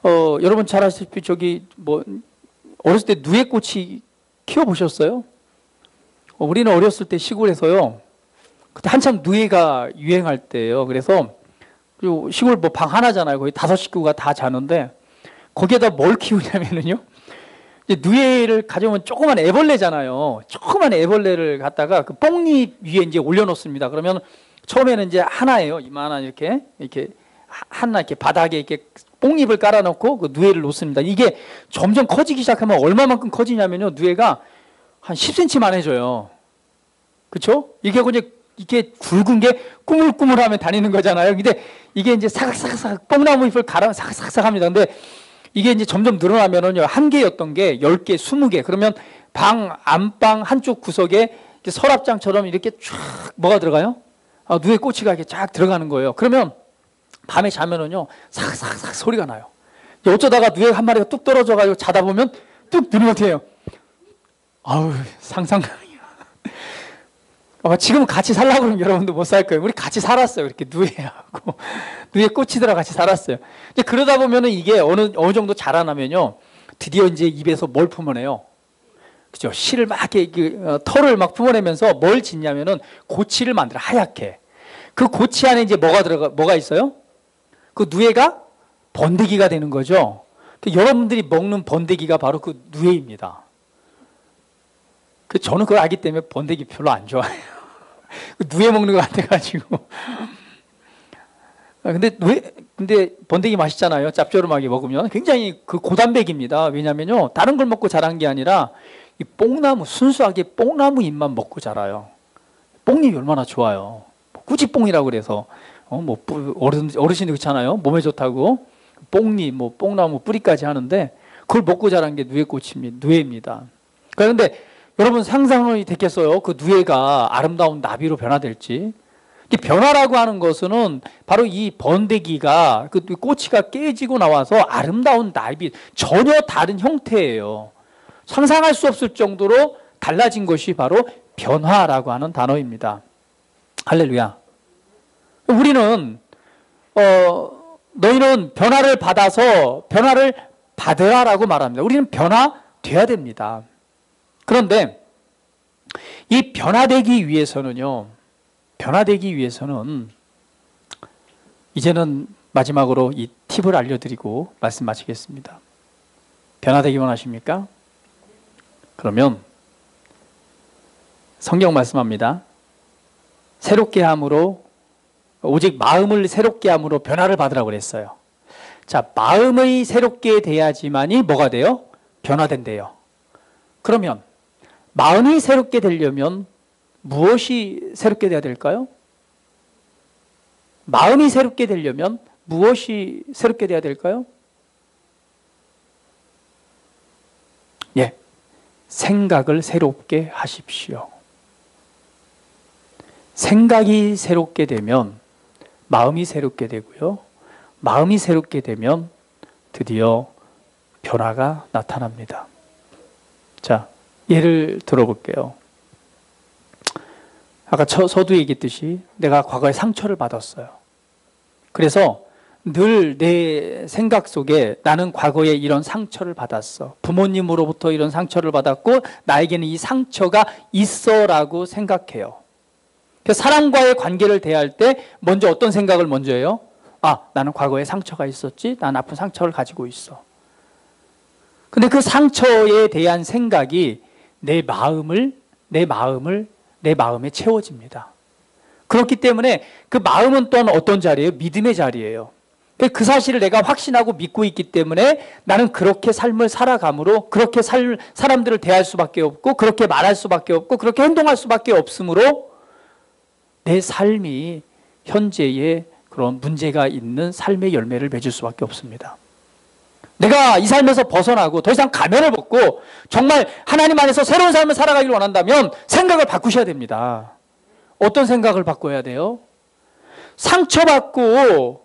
여러분 잘 아시다시피 어렸을 때 누에꽃이 키워보셨어요? 우리는 어렸을 때 시골에서요, 그때 한참 누에가 유행할 때예요. 그래서 시골 뭐 방 하나잖아요. 거의 5식구가 다 자는데 거기에다 뭘 키우냐면은요, 이제 누에를 가져오면 조그만 애벌레잖아요. 조그만 애벌레를 갖다가 그 뽕잎 위에 이제 올려놓습니다. 그러면 처음에는 이제 하나예요. 이만한 이렇게 하나 이렇게 바닥에 이렇게 뽕잎을 깔아놓고 그 누에를 놓습니다. 이게 점점 커지기 시작하면 얼마만큼 커지냐면요, 누에가 한 10cm만 해져요. 그렇죠? 이게 이제 이게 굵은 게 꾸물꾸물하면 다니는 거잖아요. 근데 이게 이제 사각사각 뽕나무 잎을 갈아 사각사각합니다. 근데 이게 이제 점점 늘어나면은요, 한 개였던 게 10개, 20개. 그러면 안방 한쪽 구석에 서랍장처럼 이렇게 쫙 뭐가 들어가요? 누에 꼬치가 이렇게 쫙 들어가는 거예요. 그러면 밤에 자면은요, 사각사각 소리가 나요. 어쩌다가 누에 한 마리가 뚝 떨어져가지고 자다 보면 뚝 눈이 어떻게 해요? 아우, 상상감이야. 지금 같이 살라고 그러면 여러분도 못 살 거예요. 우리 같이 살았어요. 이렇게 누에하고. 누에 꼬치들하고 같이 살았어요. 이제 그러다 보면은 이게 어느 정도 자라나면요, 드디어 이제 입에서 뭘 품어내요? 그죠? 실을 막 이렇게, 털을 막 품어내면서 뭘 짓냐면은 고치를 만들어, 하얗게. 그 고치 안에 이제 뭐가 있어요? 그 누에가 번데기가 되는 거죠. 여러분들이 먹는 번데기가 바로 그 누에입니다. 저는 그걸 알기 때문에 번데기 별로 안 좋아해요. 누에 먹는 것 같아가지고. 근데 번데기 맛있잖아요. 짭조름하게 먹으면. 굉장히 그 고단백입니다. 왜냐면요, 다른 걸 먹고 자란 게 아니라 이 뽕나무, 순수하게 뽕나무 잎만 먹고 자라요. 뽕잎이 얼마나 좋아요. 꾸지뽕이라고 그래서 어르신들 그렇잖아요. 몸에 좋다고 뽕잎, 뽕나무 뿌리까지 하는데 그걸 먹고 자란 게 누에입니다. 그런데 여러분 상상이 됐겠어요? 그 누에가 아름다운 나비로 변화될지. 이 변화라고 하는 것은 바로 이 번데기가 그 꼬치가 깨지고 나와서 아름다운 나비, 전혀 다른 형태예요. 상상할 수 없을 정도로 달라진 것이 바로 변화라고 하는 단어입니다. 할렐루야. 우리는 너희는 변화를 받아서 변화를 받으라라고 말합니다. 우리는 변화돼야 됩니다. 그런데 이 변화되기 위해서는 이제는 마지막으로 이 팁을 알려드리고 말씀 마치겠습니다. 변화되기 원하십니까? 그러면 성경 말씀합니다. 새롭게 함으로, 오직 마음을 새롭게 함으로 변화를 받으라고 그랬어요. 자, 마음의 새롭게 돼야지만이 뭐가 돼요? 변화된대요. 그러면 마음이 새롭게 되려면 무엇이 새롭게 돼야 될까요? 마음이 새롭게 되려면 무엇이 새롭게 돼야 될까요? 예, 생각을 새롭게 하십시오. 생각이 새롭게 되면 마음이 새롭게 되고요. 마음이 새롭게 되면 드디어 변화가 나타납니다. 자, 예를 들어볼게요. 아까 서두에 얘기했듯이 내가 과거에 상처를 받았어요. 그래서 늘 내 생각 속에 나는 과거에 이런 상처를 받았어. 부모님으로부터 이런 상처를 받았고 나에게는 이 상처가 있어라고 생각해요. 그래서 사람과의 관계를 대할 때 먼저 어떤 생각을 먼저 해요? 나는 과거에 상처가 있었지. 난 아픈 상처를 가지고 있어. 근데 그 상처에 대한 생각이 내 마음에 채워집니다. 그렇기 때문에 그 마음은 또한 어떤 자리예요? 믿음의 자리예요. 그 사실을 내가 확신하고 믿고 있기 때문에 나는 그렇게 삶을 살아감으로, 그렇게 사람들을 대할 수밖에 없고, 그렇게 말할 수밖에 없고, 그렇게 행동할 수밖에 없으므로 내 삶이 현재의 그런 문제가 있는 삶의 열매를 맺을 수밖에 없습니다. 내가 이 삶에서 벗어나고 더 이상 가면을 벗고 정말 하나님 안에서 새로운 삶을 살아가기를 원한다면 생각을 바꾸셔야 됩니다. 어떤 생각을 바꿔야 돼요? 상처받고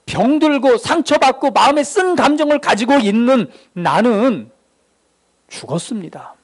병들고 상처받고 마음에 쓴 감정을 가지고 있는 나는 죽었습니다.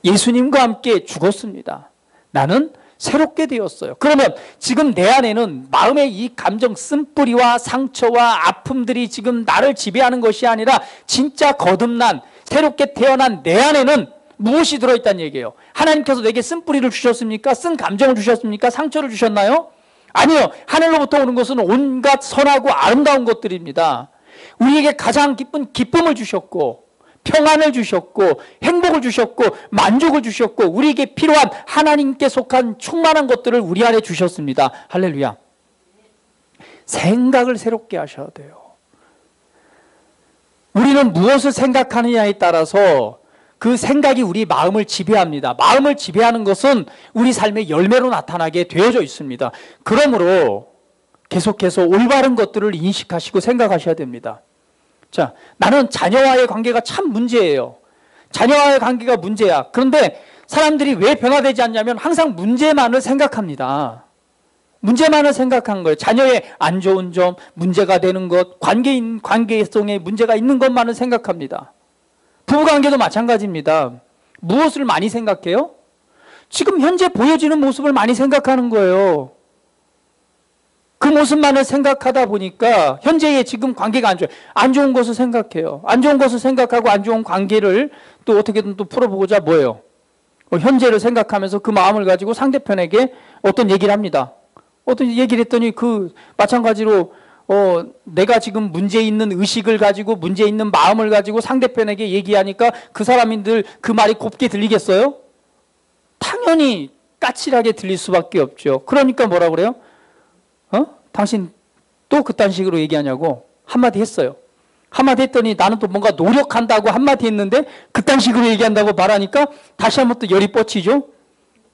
예수님과 함께 죽었습니다. 나는 새롭게 되었어요. 그러면 지금 내 안에는 마음의 이 감정 쓴뿌리와 상처와 아픔들이 지금 나를 지배하는 것이 아니라 진짜 거듭난 새롭게 태어난 내 안에는 무엇이 들어있다는 얘기예요. 하나님께서 내게 쓴뿌리를 주셨습니까? 쓴 감정을 주셨습니까? 상처를 주셨나요? 아니요. 하늘로부터 오는 것은 온갖 선하고 아름다운 것들입니다. 우리에게 가장 기쁜 기쁨을 주셨고 평안을 주셨고 행복을 주셨고 만족을 주셨고 우리에게 필요한 하나님께 속한 충만한 것들을 우리 안에 주셨습니다. 할렐루야. 생각을 새롭게 하셔야 돼요. 우리는 무엇을 생각하느냐에 따라서 그 생각이 우리 마음을 지배합니다. 마음을 지배하는 것은 우리 삶의 열매로 나타나게 되어져 있습니다. 그러므로 계속해서 올바른 것들을 인식하시고 생각하셔야 됩니다. 자, 나는 자녀와의 관계가 참 문제예요. 자녀와의 관계가 문제야. 그런데 사람들이 왜 변화되지 않냐면 항상 문제만을 생각합니다. 문제만을 생각한 거예요. 자녀의 안 좋은 점, 문제가 되는 것, 관계성에 문제가 있는 것만을 생각합니다. 부부관계도 마찬가지입니다. 무엇을 많이 생각해요? 지금 현재 보여지는 모습을 많이 생각하는 거예요. 그 모습만을 생각하다 보니까 현재의 지금 관계가 안 좋아요. 안 좋은 것을 생각해요. 안 좋은 것을 생각하고 안 좋은 관계를 또 어떻게든 또 풀어보고자 뭐예요? 현재를 생각하면서 그 마음을 가지고 상대편에게 어떤 얘기를 합니다. 어떤 얘기를 했더니 마찬가지로 내가 지금 문제 있는 의식을 가지고 문제 있는 마음을 가지고 상대편에게 얘기하니까 그 사람인들 그 말이 곱게 들리겠어요? 당연히 까칠하게 들릴 수밖에 없죠. 그러니까 뭐라 그래요? 당신 또 그딴 식으로 얘기하냐고 한마디 했어요. 한마디 했더니 나는 또 뭔가 노력한다고 한마디 했는데 그딴 식으로 얘기한다고 말하니까 다시 한번 또 열이 뻗치죠.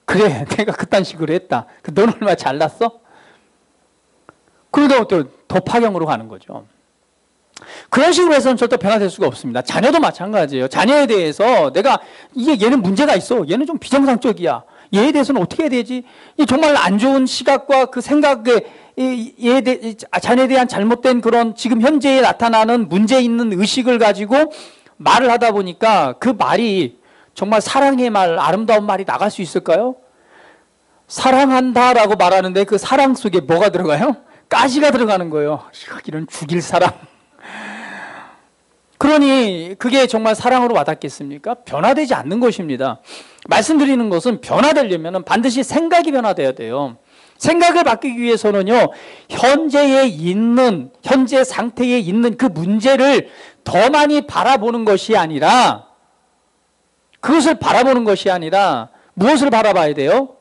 그래, 내가 그딴 식으로 했다. 너는 얼마나 잘났어? 그러다 또 더 파경으로 가는 거죠. 그런 식으로 해서는 절대 변화될 수가 없습니다. 자녀도 마찬가지예요. 자녀에 대해서 내가 얘는 문제가 있어. 얘는 좀 비정상적이야. 얘에 대해서는 어떻게 해야 되지? 정말 안 좋은 시각과 그 생각에 자녀에 대한 잘못된 그런 지금 현재에 나타나는 문제 있는 의식을 가지고 말을 하다 보니까 그 말이 정말 사랑의 말, 아름다운 말이 나갈 수 있을까요? 사랑한다라고 말하는데 그 사랑 속에 뭐가 들어가요? 가시가 들어가는 거예요. 이런 죽일 사람. 그러니 그게 정말 사랑으로 와닿겠습니까? 변화되지 않는 것입니다. 말씀드리는 것은 변화되려면 반드시 생각이 변화돼야 돼요. 생각을 바뀌기 위해서는요, 현재 상태에 있는 그 문제를 더 많이 바라보는 것이 아니라, 그것을 바라보는 것이 아니라, 무엇을 바라봐야 돼요?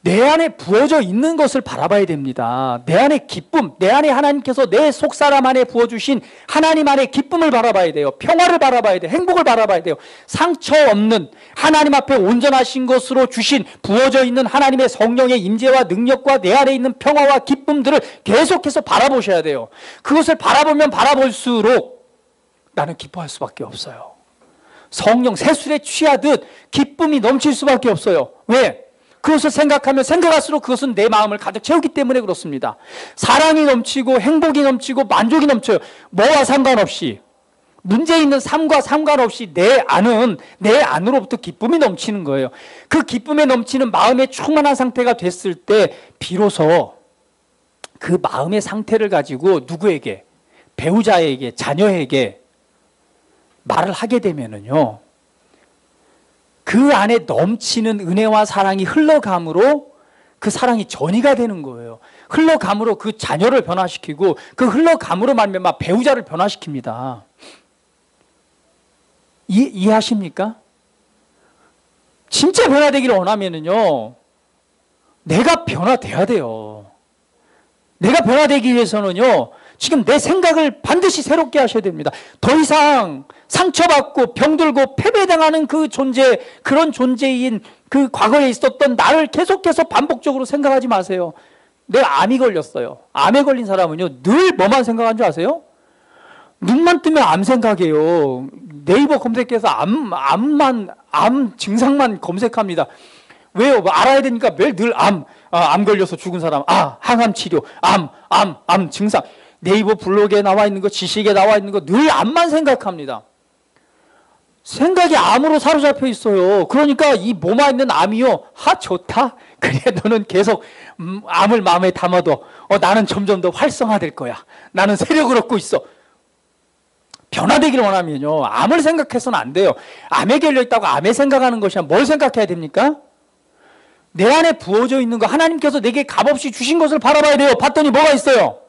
내 안에 부어져 있는 것을 바라봐야 됩니다. 내 안에 기쁨, 내 안에 하나님께서 내 속사람 안에 부어주신 하나님 안에 기쁨을 바라봐야 돼요. 평화를 바라봐야 돼요. 행복을 바라봐야 돼요. 상처 없는 하나님 앞에 온전하신 것으로 주신 부어져 있는 하나님의 성령의 임재와 능력과 내 안에 있는 평화와 기쁨들을 계속해서 바라보셔야 돼요. 그것을 바라보면 바라볼수록 나는 기뻐할 수밖에 없어요. 성령 새술에 취하듯 기쁨이 넘칠 수밖에 없어요. 왜? 그것을 생각하면 생각할수록 그것은 내 마음을 가득 채우기 때문에 그렇습니다. 사랑이 넘치고 행복이 넘치고 만족이 넘쳐요. 뭐와 상관없이, 문제 있는 삶과 상관없이 내 안으로부터 기쁨이 넘치는 거예요. 그 기쁨에 넘치는 마음의 충만한 상태가 됐을 때 비로소 그 마음의 상태를 가지고 누구에게, 배우자에게, 자녀에게 말을 하게 되면은요, 그 안에 넘치는 은혜와 사랑이 흘러감으로 그 사랑이 전이가 되는 거예요. 흘러감으로 그 자녀를 변화시키고 그 흘러감으로 말미암아 배우자를 변화시킵니다. 이해하십니까? 진짜 변화되기를 원하면은요, 내가 변화돼야 돼요. 내가 변화되기 위해서는요, 지금 내 생각을 반드시 새롭게 하셔야 됩니다. 더 이상 상처받고 병들고 패배당하는 그 존재, 그런 존재인 그 과거에 있었던 나를 계속해서 반복적으로 생각하지 마세요. 내가 암이 걸렸어요. 암에 걸린 사람은요, 늘 뭐만 생각한 줄 아세요? 눈만 뜨면 암 생각해요. 네이버 검색해서 암 증상만 검색합니다. 왜요? 뭐 알아야 되니까 매일 늘 암 걸려서 죽은 사람, 항암 치료, 암 증상. 네이버 블로그에 나와 있는 거, 지식에 나와 있는 거 늘 암만 생각합니다. 생각이 암으로 사로잡혀 있어요. 그러니까 이 몸 안에 있는 암이요, 좋다. 그래, 너는 계속 암을 마음에 담아둬. 나는 점점 더 활성화될 거야. 나는 세력을 얻고 있어. 변화되기를 원하면요, 암을 생각해서는 안 돼요. 암에 걸려있다고 암에 생각하는 것이 아니라 뭘 생각해야 됩니까? 내 안에 부어져 있는 거, 하나님께서 내게 값없이 주신 것을 바라봐야 돼요. 봤더니 뭐가 있어요?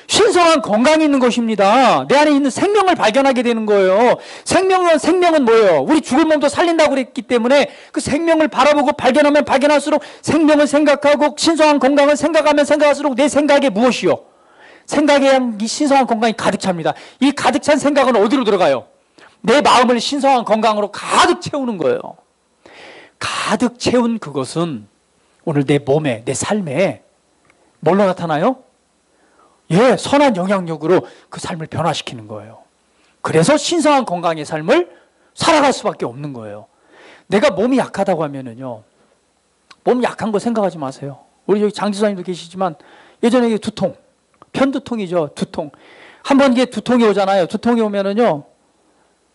신성한 건강이 있는 것입니다. 내 안에 있는 생명을 발견하게 되는 거예요. 생명은 뭐예요? 우리 죽은 몸도 살린다고 그랬기 때문에 그 생명을 바라보고 발견하면 발견할수록 생명을 생각하고 신성한 건강을 생각하면 생각할수록 내 생각에 무엇이요? 생각에 이 신성한 건강이 가득 찹니다. 이 가득 찬 생각은 어디로 들어가요? 내 마음을 신성한 건강으로 가득 채우는 거예요. 가득 채운 그것은 오늘 내 몸에, 내 삶에 뭘로 나타나요? 예, 선한 영향력으로 그 삶을 변화시키는 거예요. 그래서 신성한 건강의 삶을 살아갈 수밖에 없는 거예요. 내가 몸이 약하다고 하면은요, 몸 약한 거 생각하지 마세요. 우리 여기 장지사님도 계시지만 예전에 두통, 편두통이죠, 두통. 한번 이게 두통이 오잖아요. 두통이 오면은요,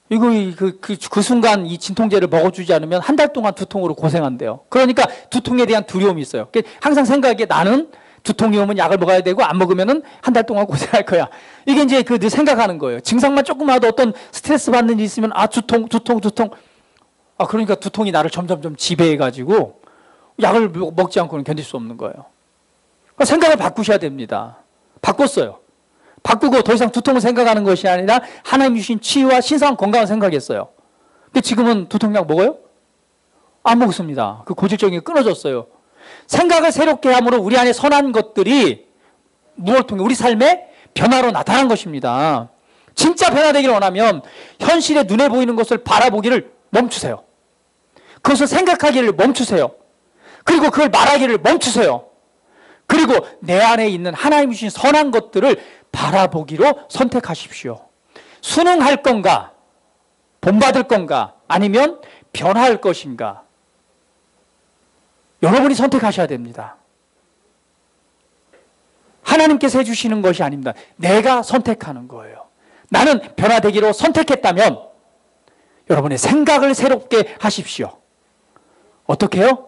그 순간 이 진통제를 먹어주지 않으면 한 달 동안 두통으로 고생한대요. 그러니까 두통에 대한 두려움이 있어요. 항상 생각에 나는 두통이 오면 약을 먹어야 되고 안 먹으면은 한 달 동안 고생할 거야. 이게 이제 늘 생각하는 거예요. 증상만 조금 와도 어떤 스트레스 받는 일이 있으면 두통. 그러니까 두통이 나를 점점 지배해가지고 약을 먹지 않고는 견딜 수 없는 거예요. 그러니까 생각을 바꾸셔야 됩니다. 바꿨어요. 바꾸고 더 이상 두통을 생각하는 것이 아니라 하나님 주신 치유와 신성한 건강을 생각했어요. 근데 지금은 두통약 먹어요? 안 먹습니다. 그 고질적인 게 끊어졌어요. 생각을 새롭게 함으로 우리 안에 선한 것들이 무엇을 통해 우리 삶의 변화로 나타난 것입니다. 진짜 변화되기를 원하면 현실에 눈에 보이는 것을 바라보기를 멈추세요. 그것을 생각하기를 멈추세요. 그리고 그걸 말하기를 멈추세요. 그리고 내 안에 있는 하나님 주신 선한 것들을 바라보기로 선택하십시오. 순응할 건가? 본받을 건가? 아니면 변화할 것인가? 여러분이 선택하셔야 됩니다. 하나님께서 해주시는 것이 아닙니다. 내가 선택하는 거예요. 나는 변화되기로 선택했다면 여러분의 생각을 새롭게 하십시오. 어떻게 해요?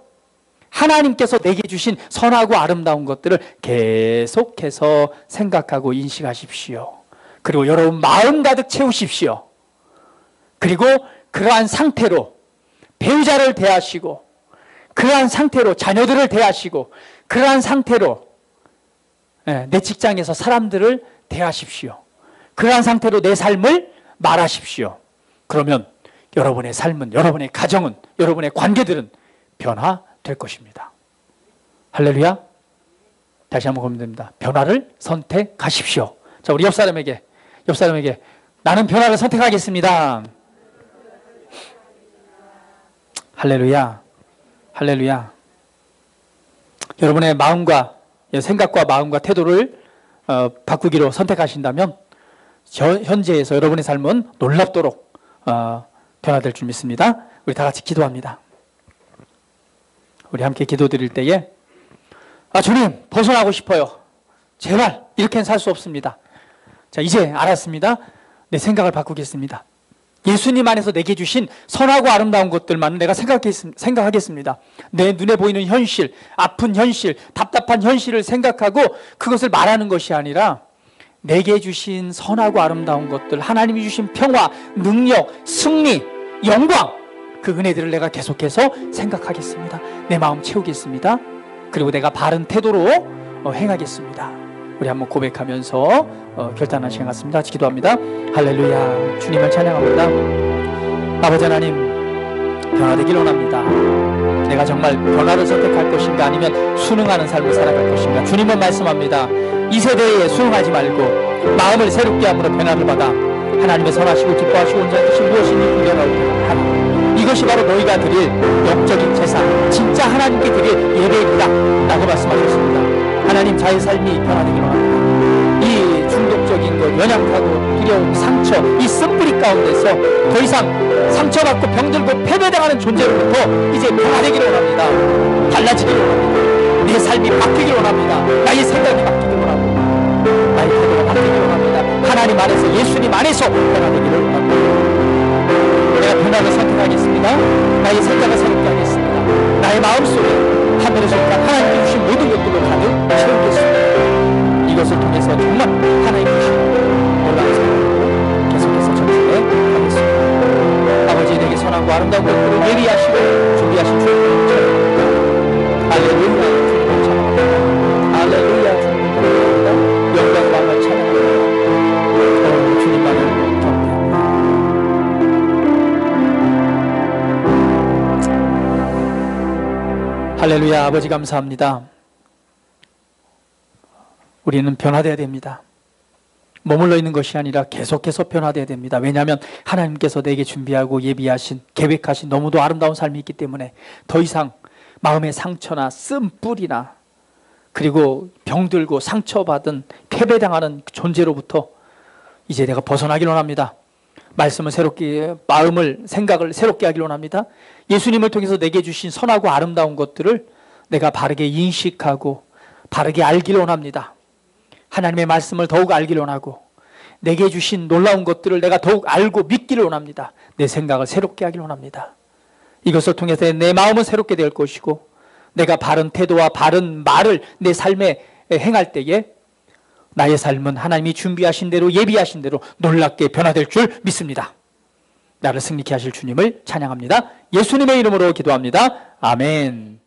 하나님께서 내게 주신 선하고 아름다운 것들을 계속해서 생각하고 인식하십시오. 그리고 여러분 마음 가득 채우십시오. 그리고 그러한 상태로 배우자를 대하시고 그러한 상태로 자녀들을 대하시고 그러한 상태로 내 직장에서 사람들을 대하십시오. 그러한 상태로 내 삶을 말하십시오. 그러면 여러분의 삶은, 여러분의 가정은, 여러분의 관계들은 변화될 것입니다. 할렐루야. 다시 한번 고민됩니다. 변화를 선택하십시오. 자, 우리 옆 사람에게 나는 변화를 선택하겠습니다. 할렐루야. 할렐루야. 여러분의 마음과 생각과 마음과 태도를 바꾸기로 선택하신다면 현재에서 여러분의 삶은 놀랍도록 변화될 줄 믿습니다. 우리 다 같이 기도합니다. 우리 함께 기도드릴 때에 주님 벗어나고 싶어요. 제발 이렇게는 살 수 없습니다. 자, 이제 알았습니다. 내 생각을 바꾸겠습니다. 예수님 안에서 내게 주신 선하고 아름다운 것들만 내가 생각하겠습니다. 내 눈에 보이는 현실, 아픈 현실, 답답한 현실을 생각하고 그것을 말하는 것이 아니라 내게 주신 선하고 아름다운 것들, 하나님이 주신 평화, 능력, 승리, 영광, 그 은혜들을 내가 계속해서 생각하겠습니다. 내 마음 채우겠습니다. 그리고 내가 바른 태도로 행하겠습니다. 우리 한번 고백하면서 결단한 시간 같습니다. 같이 기도합니다. 할렐루야. 주님을 찬양합니다. 아버지 하나님, 변화되길 원합니다. 내가 정말 변화를 선택할 것인가 아니면 순응하는 삶을 살아갈 것인가. 주님은 말씀합니다. 이 세대에 순응하지 말고 마음을 새롭게 함으로 변화를 받아 하나님의 선하시고 기뻐하시고 온전한 뜻이 무엇이니 구별하옵소서 하나. 이것이 바로 너희가 드릴 영적인 제사, 진짜 하나님께 드릴 예배이다 라고 말씀하셨습니다. 하나님, 자의 삶이 변화되길 원합니다. 이 중독적인 것, 연약하고 두려움, 상처, 이 쓴뿌리 가운데서 더 이상 상처받고 병들고 패배당하는 존재로부터 이제 변화되기를 원합니다. 달라지기를 원합니다. 내 삶이 바뀌기를 원합니다. 나의 생각이 바뀌기를 원하고 나의 태도가 바뀌기를 원합니다. 하나님 안에서, 예수님 안에서 변화되기를 원합니다. 내가 변화를 선택하겠습니다. 나의 생각을 새롭게 하겠습니다. 나의 마음속에 하늘에서 하나님이 주신 모든 것들로 가득 채우겠습니다. 이것을 통해서 정말 하나님이 주신 놀라운 사랑으로 계속해서 전진해 가겠습니다. 아버지, 내게 선하고 아름다운 것들을 예비하시고 준비하신 주님을 찬양합니다. 할렐루야. 주님을 찬양합니다. 할렐루야. 주님을 찬양합니다. 영광과 찬양 할렐루야. 아버지 감사합니다. 우리는 변화되어야 됩니다. 머물러 있는 것이 아니라 계속해서 변화되어야 됩니다. 왜냐하면 하나님께서 내게 준비하고 예비하신, 계획하신 너무도 아름다운 삶이 있기 때문에 더 이상 마음의 상처나 쓴뿌리나 그리고 병들고 상처받은 패배당하는 존재로부터 이제 내가 벗어나길 원합니다. 말씀을 새롭게, 마음을, 생각을 새롭게 하길 원합니다. 예수님을 통해서 내게 주신 선하고 아름다운 것들을 내가 바르게 인식하고 바르게 알길 원합니다. 하나님의 말씀을 더욱 알길 원하고 내게 주신 놀라운 것들을 내가 더욱 알고 믿기를 원합니다. 내 생각을 새롭게 하길 원합니다. 이것을 통해서 내 마음은 새롭게 될 것이고 내가 바른 태도와 바른 말을 내 삶에 행할 때에 나의 삶은 하나님이 준비하신 대로 예비하신 대로 놀랍게 변화될 줄 믿습니다. 나를 승리케 하실 주님을 찬양합니다. 예수님의 이름으로 기도합니다. 아멘.